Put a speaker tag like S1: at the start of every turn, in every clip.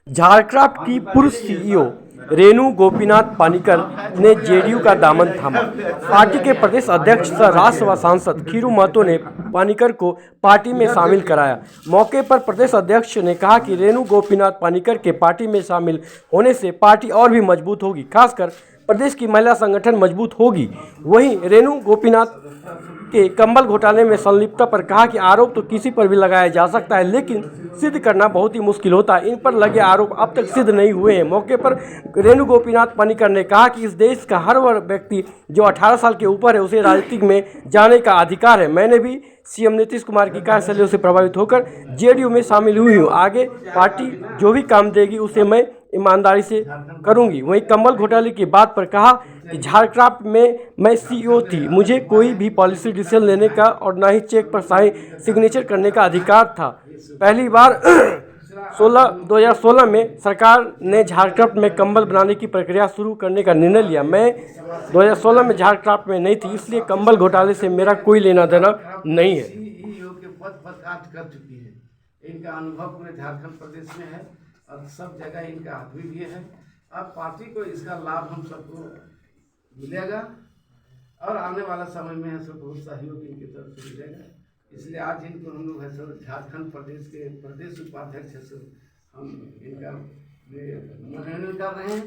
S1: झारक्राफ्ट की पूर्व सीईओ रेणु गोपीनाथ पानिकर ने जेडीयू का दामन थामा। पार्टी के प्रदेश अध्यक्ष सह राज्यसभा सांसद खीरू महतो ने पानिकर को पार्टी में शामिल कराया। मौके पर प्रदेश अध्यक्ष ने कहा कि रेणु गोपीनाथ पानिकर के पार्टी में शामिल होने से पार्टी और भी मजबूत होगी, खासकर प्रदेश की महिला संगठन मजबूत होगी। वहीं रेणु गोपीनाथ के कंबल घोटाले में संलिप्तता पर कहा कि आरोप तो किसी पर भी लगाया जा सकता है, लेकिन सिद्ध करना बहुत ही मुश्किल होता है। इन पर लगे आरोप अब तक सिद्ध नहीं हुए हैं। मौके पर रेणु गोपीनाथ पानिकर ने कहा कि इस देश का हर वह व्यक्ति जो 18 साल के ऊपर है उसे राजनीति में जाने का अधिकार है। मैंने भी सीएम नीतीश कुमार की कार्यशैली से प्रभावित होकर जेडीयू में शामिल हुई हूँ। आगे पार्टी जो भी काम देगी उसे मैं ईमानदारी से करूंगी। वहीं कंबल घोटाले की बात पर कहा कि झारक्राफ्ट में मैं सीईओ थी, मुझे कोई भी पॉलिसी डिसीजन लेने का और ना ही चेक पर सिग्नेचर करने का अधिकार था। पहली बार 2016 में सरकार ने झारक्राफ्ट में कंबल बनाने की प्रक्रिया शुरू करने का निर्णय लिया। मैं 2016 में झारक्राफ्ट में नहीं थी, इसलिए कंबल घोटाले से मेरा कोई लेना देना नहीं है।
S2: सीईओ के पद पर कार्य कर चुकी है। इनका अनुभव पूरे झारखंड प्रदेश में है और सब जगह इनका हाथ भी है। अब पार्टी को इसका लाभ हम सबको मिलेगा और आने वाला समय में सब बहुत सहयोग इनकी तरफ से मिलेगा। इसलिए आज इनको हम लोग है सो झारखंड प्रदेश के प्रदेश उपाध्यक्ष है सो हम इनका मनोनयन कर रहे हैं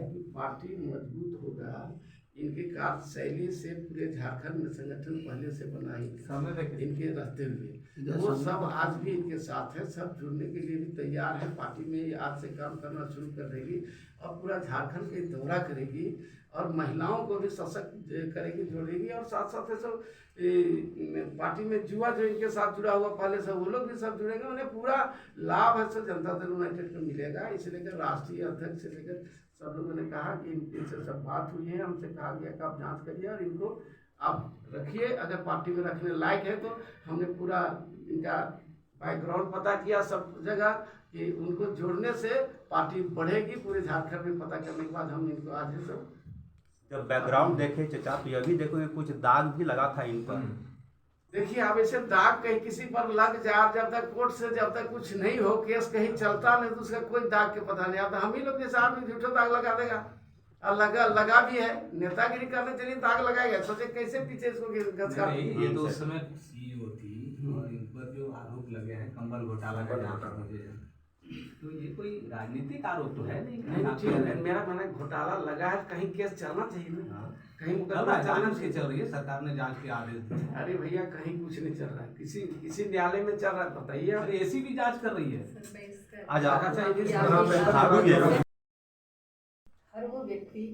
S2: कि पार्टी मजबूत होगा। इनकी कार्यशैली से पूरे झारखंड में संगठन पहले से बना ही इनके रहते हुए वो सब आज भी इनके साथ है। सब जुड़ने के लिए भी तैयार है। पार्टी में आज से काम करना शुरू कर देगी और पूरा झारखंड के दौरा करेगी और महिलाओं को भी सशक्त करेगी, जोड़ेगी। और साथ साथ सब पार्टी में युवा जो इनके साथ जुड़ा हुआ पहले से वो लोग भी सब जुड़ेंगे। उन्हें पूरा लाभ है सो जनता दल यूनाइटेड को मिलेगा। इसे लेकर राष्ट्रीय अध्यक्ष से लेकर सब लोगों ने कहा कि इनसे सब बात हुई है। हमसे कहा गया कि आप जांच करिए और इनको आप रखिए। अगर पार्टी में रखने लायक है तो हमने पूरा इनका बैकग्राउंड पता किया सब जगह कि उनको जोड़ने से पार्टी बढ़ेगी। पूरे झारखंड में पता करने के बाद हम इनको आज है सब
S3: जब बैकग्राउंड देखे चचा तो यह भी देखो कुछ दाग भी लगा था इन पर।
S2: देखिए अब ऐसे दाग कहीं किसी पर लग जाए, जब तक कोर्ट से जब तक कुछ नहीं हो, केस कहीं चलता नहीं तो उसका कोई दाग के पता नहीं आता। हम ही लोग जैसे आदमी झूठो दाग लगा देगा और लगा भी है। नेतागिरी करने चलिए दाग लगाएगा, सोचे कैसे पीछे इसको
S4: ये तो उस समय सीईओ थी और इन पर जो आरोप लगे हैं कंबल घोटाला का, जहाँ तक मुझे तो ये कोई राजनीतिक आरोप तो है नहीं।
S2: मेरा मैंने घोटाला लगा है, कहीं केस चलना चाहिए ना। कहीं
S4: जांच की चल रही है, सरकार ने जांच के आदेश दिए।
S2: अरे भैया कहीं कुछ नहीं चल रहा है, किसी न्यायालय में चल रहा है बताइए।
S4: एसीबी जांच कर रही है।
S5: हर वो व्यक्ति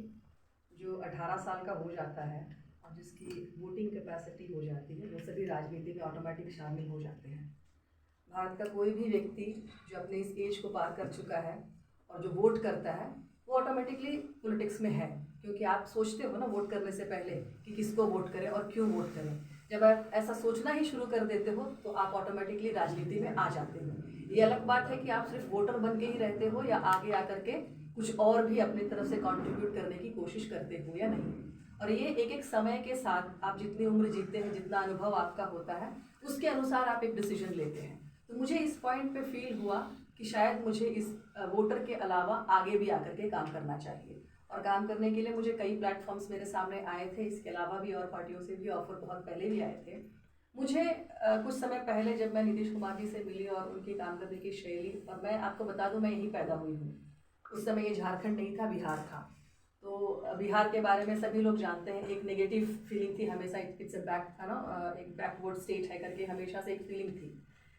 S5: जो 18 साल का हो जाता है और जिसकी वोटिंग कैपेसिटी हो जाती है वो सभी राजनीति में ऑटोमेटिक शामिल हो जाते हैं। भारत का कोई भी व्यक्ति जो अपने इस एज को पार कर चुका है और जो वोट करता है वो ऑटोमेटिकली पॉलिटिक्स में है, क्योंकि आप सोचते हो ना वोट करने से पहले कि किसको वोट करें और क्यों वोट करें। जब आप ऐसा सोचना ही शुरू कर देते हो तो आप ऑटोमेटिकली राजनीति में आ जाते हो। ये अलग बात है कि आप सिर्फ वोटर बन के ही रहते हो या आगे आकर के कुछ और भी अपनी तरफ से कंट्रीब्यूट करने की कोशिश करते हो या नहीं। और ये एक एक समय के साथ आप जितनी उम्र जीते हैं, जितना अनुभव आपका होता है, उसके अनुसार आप एक डिसीजन लेते हैं। तो मुझे इस पॉइंट पे फील हुआ कि शायद मुझे इस वोटर के अलावा आगे भी आकर के काम करना चाहिए। और काम करने के लिए मुझे कई प्लेटफॉर्म्स मेरे सामने आए थे। इसके अलावा भी और पार्टियों से भी ऑफर बहुत पहले भी आए थे। मुझे कुछ समय पहले जब मैं नीतीश कुमार जी से मिली और उनकी काम करने की शैली, और मैं आपको बता दूं मैं यहीं पैदा हुई हूँ। उस समय ये झारखंड नहीं था, बिहार था। तो बिहार के बारे में सभी लोग जानते हैं, एक नेगेटिव फीलिंग थी हमेशा। इट्स अ बैक है ना, एक बैकवर्ड स्टेट है करके हमेशा से एक फीलिंग थी।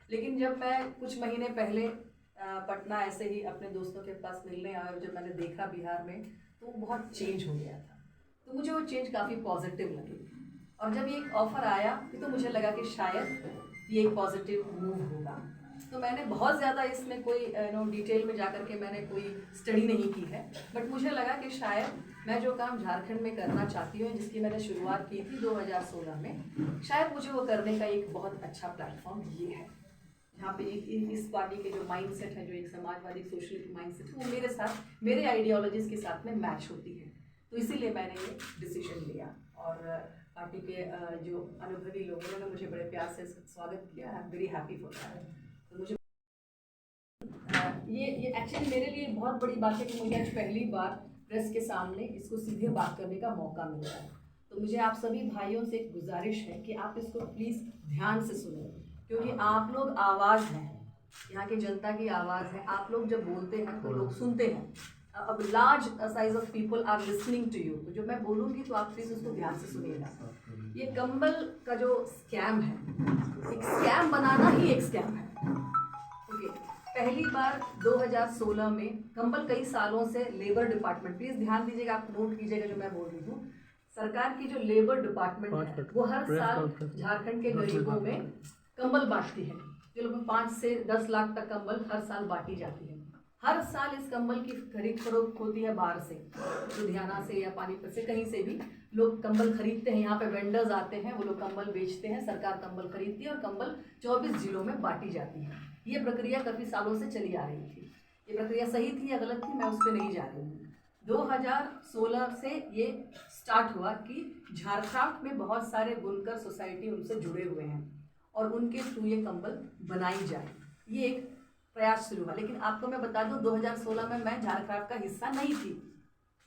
S5: लेकिन जब मैं कुछ महीने पहले पटना ऐसे ही अपने दोस्तों के पास मिलने आया और जब मैंने देखा बिहार में तो बहुत चेंज हो गया था। तो मुझे वो चेंज काफ़ी पॉजिटिव लगी। और जब ये एक ऑफ़र आया तो मुझे लगा कि शायद ये एक पॉजिटिव मूव होगा। तो मैंने बहुत ज़्यादा इसमें कोई डिटेल में जाकर के मैंने कोई स्टडी नहीं की है, बट मुझे लगा कि शायद मैं जो काम झारखंड में करना चाहती हूँ, जिसकी मैंने शुरुआत की थी 2016 में, शायद मुझे वो करने का एक बहुत अच्छा प्लेटफॉर्म ये है, जहाँ पे इस पार्टी के जो माइंडसेट है, जो एक समाजवादी सोशलिस्ट माइंडसेट है, वो मेरे साथ, मेरे आइडियोलॉजीज़ के साथ में मैच होती है। तो इसीलिए मैंने ये डिसीजन लिया। और पार्टी के जो अनुभवी लोगों ने मुझे बड़े प्यार से स्वागत किया। I am very happy for that. तो मुझे ये एक्चुअली मेरे लिए बहुत बड़ी बात है कि मुझे आज पहली बार प्रेस के सामने इसको सीधे बात करने का मौका मिल रहा है। तो मुझे आप सभी भाइयों से एक गुजारिश है कि आप इसको प्लीज़ ध्यान से सुनो, क्योंकि आप लोग आवाज़ हैं, यहाँ की जनता की आवाज़ है। आप लोग जब बोलते हैं तो लोग सुनते हैं। अब large size of people are listening to you. तो जब मैं बोलूँगी तो आप प्लीज़ उसको ध्यान से सुनिएगा। ये कंबल का जो स्कैम है, एक स्कैम बनाना ही एक स्कैम है। ओके, पहली बार 2016 में कंबल कई सालों से लेबर डिपार्टमेंट, प्लीज़ ध्यान दीजिएगा, आप नोट कीजिएगा जो मैं बोल रही हूँ। सरकार की जो लेबर डिपार्टमेंट है वो हर साल झारखंड के गरीबों में कंबल बांटती है। जो लोग 5 से 10 लाख तक कंबल हर साल बांटी जाती है। हर साल इस कंबल की खरीद फरोख्त होती है बाहर से, लुधियाना से या पानीपत से, कहीं से भी लोग कंबल खरीदते हैं। यहाँ पे वेंडर्स आते हैं, वो लोग कंबल बेचते हैं, सरकार कंबल खरीदती है और कंबल 24 जिलों में बांटी जाती है। ये प्रक्रिया काफ़ी सालों से चली आ रही थी। ये प्रक्रिया सही थी या गलत थी, मैं उस पर नहीं जा रही हूँ। 2016 से ये स्टार्ट हुआ कि झारखंड में बहुत सारे बुनकर सोसाइटी उनसे जुड़े हुए हैं और उनके थ्रू ये कंबल बनाई जाए, ये एक प्रयास शुरू हुआ। लेकिन आपको मैं बता दूं 2016 में मैं झारक्राफ्ट का हिस्सा नहीं थी।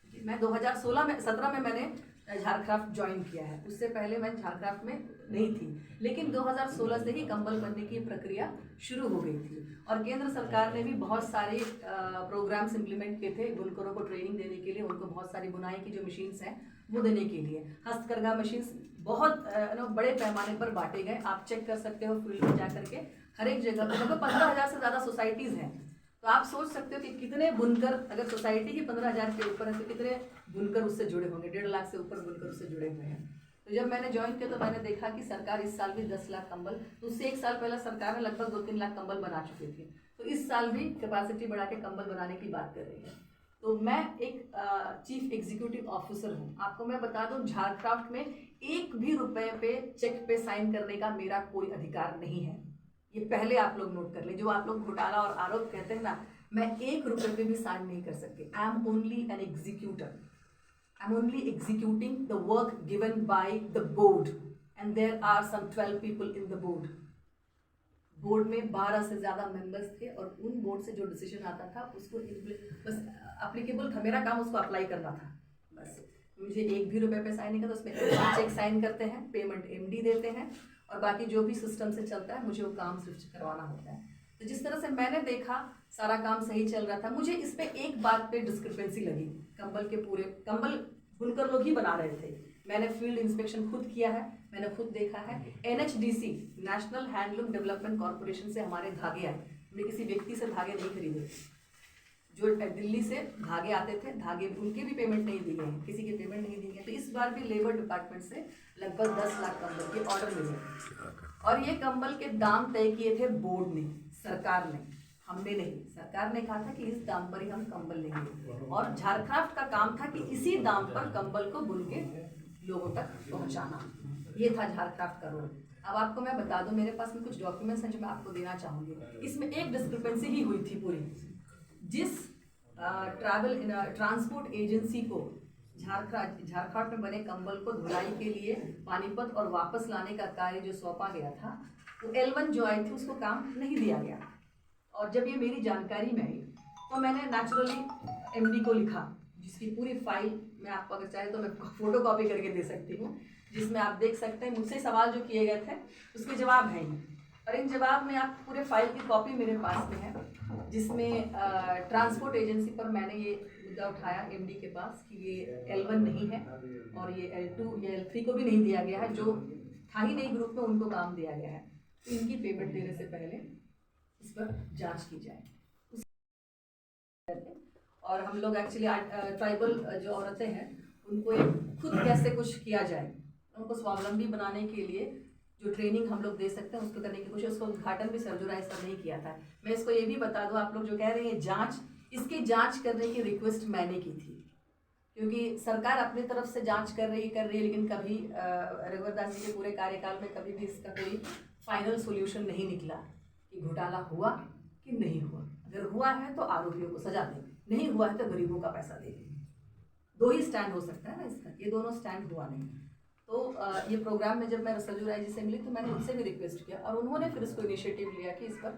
S5: मैं 2017 में मैंने झारक्राफ्ट ज्वाइन किया है, उससे पहले मैं झारक्राफ्ट में नहीं थी। लेकिन 2016 से ही कंबल बनने की प्रक्रिया शुरू हो गई थी और केंद्र सरकार ने भी बहुत सारे प्रोग्राम्स इम्प्लीमेंट किए थे बुनकरों को ट्रेनिंग देने के लिए, उनको बहुत सारी बुनाई की जो मशीन्स हैं वो देने के लिए। हस्तकरघा मशीन्स बहुत बड़े पैमाने पर बांटे गए। आप चेक कर सकते हो फील्ड में जा करके, हर एक जगह पर लगभग 15,000 से ज़्यादा सोसाइटीज़ हैं। तो आप सोच सकते हो कि कितने बुनकर, अगर सोसाइटी ही 15,000 के ऊपर है तो कितने बुनकर उससे जुड़े होंगे। 1.5 लाख से ऊपर बुनकर उससे जुड़े हुए हैं। तो जब मैंने ज्वाइन किया तो मैंने देखा कि सरकार इस साल भी 10 लाख कंबल, तो उससे 1 साल पहले सरकार ने लगभग 2-3 लाख कंबल बना चुकी थी। तो इस साल भी कैपेसिटी बढ़ा के कंबल बनाने की बात कर रही है। तो मैं एक चीफ एग्जीक्यूटिव ऑफिसर हूँ। आपको मैं बता दूँ झारक्राफ्ट में 1 भी रुपए पे चेक पे साइन करने का मेरा कोई अधिकार नहीं है। ये पहले आप लोग नोट कर ले। जो आप लोग घोटाला और आरोप कहते हैं ना, मैं 1 रुपए पे भी साइन नहीं कर सकती। I am only an executor. I am only executing the work given by the board and there are some 12 people in the board. Board में 12 से ज़्यादा मेंबर्स थे और उन बोर्ड से जो डिसीजन आता था उसको बस अप्लीकेबल था, मेरा काम उसको अप्लाई करना था बस। मुझे 1 भी रुपए पे साइन नहीं करता। उसमें चेक साइन करते हैं, पेमेंट एमडी देते हैं और बाकी जो भी सिस्टम से चलता है मुझे वो काम सिर्फ करवाना होता है। तो जिस तरह से मैंने देखा सारा काम सही चल रहा था। मुझे इस पे एक बात पे डिस्क्रिपेंसी लगी। कंबल के पूरे कंबल बुनकर लोग ही बना रहे थे। मैंने फील्ड इंस्पेक्शन खुद किया है, मैंने खुद देखा है। NHDC national handloom development corporation से हमारे धागे आए। हमने किसी व्यक्ति से धागे नहीं खरीदे। जो दिल्ली से धागे आते थे, धागे उनके भी पेमेंट नहीं दी गई, किसी के पेमेंट नहीं दी गई। तो इस बार भी लेबर डिपार्टमेंट से लगभग 10 लाख कंबल के ऑर्डर मिले और ये कंबल के दाम तय किए थे बोर्ड ने, सरकार ने, हमने नहीं। सरकार ने कहा था कि इस दाम पर ही हम कंबल लेंगे और झारक्राफ्ट का काम था कि इसी दाम पर कंबल को बुन के लोगों तक पहुंचाना। ये था झारक्राफ्ट का रोल। अब आपको मैं बता दूं, मेरे पास में कुछ डॉक्यूमेंट्स हैं जो मैं आपको देना चाहूँगी। इसमें एक डिस्क्रिपेंसी ही हुई थी पूरी। जिस ट्रांसपोर्ट एजेंसी को झारखंड में बने कंबल को धुलाई के लिए पानीपत और वापस लाने का कार्य जो सौंपा गया था, वो L1 जो आई थी उसको काम नहीं दिया गया। और जब ये मेरी जानकारी में आई तो मैंने नेचुरली एमडी को लिखा, जिसकी पूरी फाइल मैं आपको अगर चाहे तो मैं फोटो कॉपी करके दे सकती हूँ, जिसमें आप देख सकते हैं मुझसे सवाल जो किए गए थे उसके जवाब हैं। और इन जवाब में आप पूरे फाइल की कॉपी मेरे पास में है, जिसमें ट्रांसपोर्ट एजेंसी पर मैंने ये मुद्दा उठाया एमडी के पास कि ये L1 नहीं है और ये L2 या L3 को भी नहीं दिया गया है, जो था ही नहीं ग्रुप में उनको काम दिया गया है। तो इनकी पेमेंट देने से पहले इस पर जांच की जाए। और हम लोग एक्चुअली ट्राइबल जो औरतें हैं उनको खुद कैसे कुछ किया जाए, उनको स्वावलंबी बनाने के लिए जो ट्रेनिंग हम लोग दे सकते हैं उसको करने की कोशिश। उसका उद्घाटन भी सरजुरा सर नहीं किया था। मैं इसको ये भी बता दूं, आप लोग जो कह रहे हैं जांच, इसकी जांच करने की रिक्वेस्ट मैंने की थी, क्योंकि सरकार अपनी तरफ से जांच कर रही है, लेकिन कभी रघुवर दास जी के पूरे कार्यकाल में कभी भी इसका कोई फाइनल सोल्यूशन नहीं निकला कि घोटाला हुआ कि नहीं हुआ। अगर हुआ है तो आरोपियों को सजा दें, नहीं हुआ है तो गरीबों का पैसा दे दें। 2 ही स्टैंड हो सकता है ना इसका, ये दोनों स्टैंड हुआ नहीं। तो ये प्रोग्राम में जब मैं सरजू राय जी से मिली तो मैंने उनसे भी रिक्वेस्ट किया और उन्होंने फिर इसको इनिशिएटिव लिया कि इस पर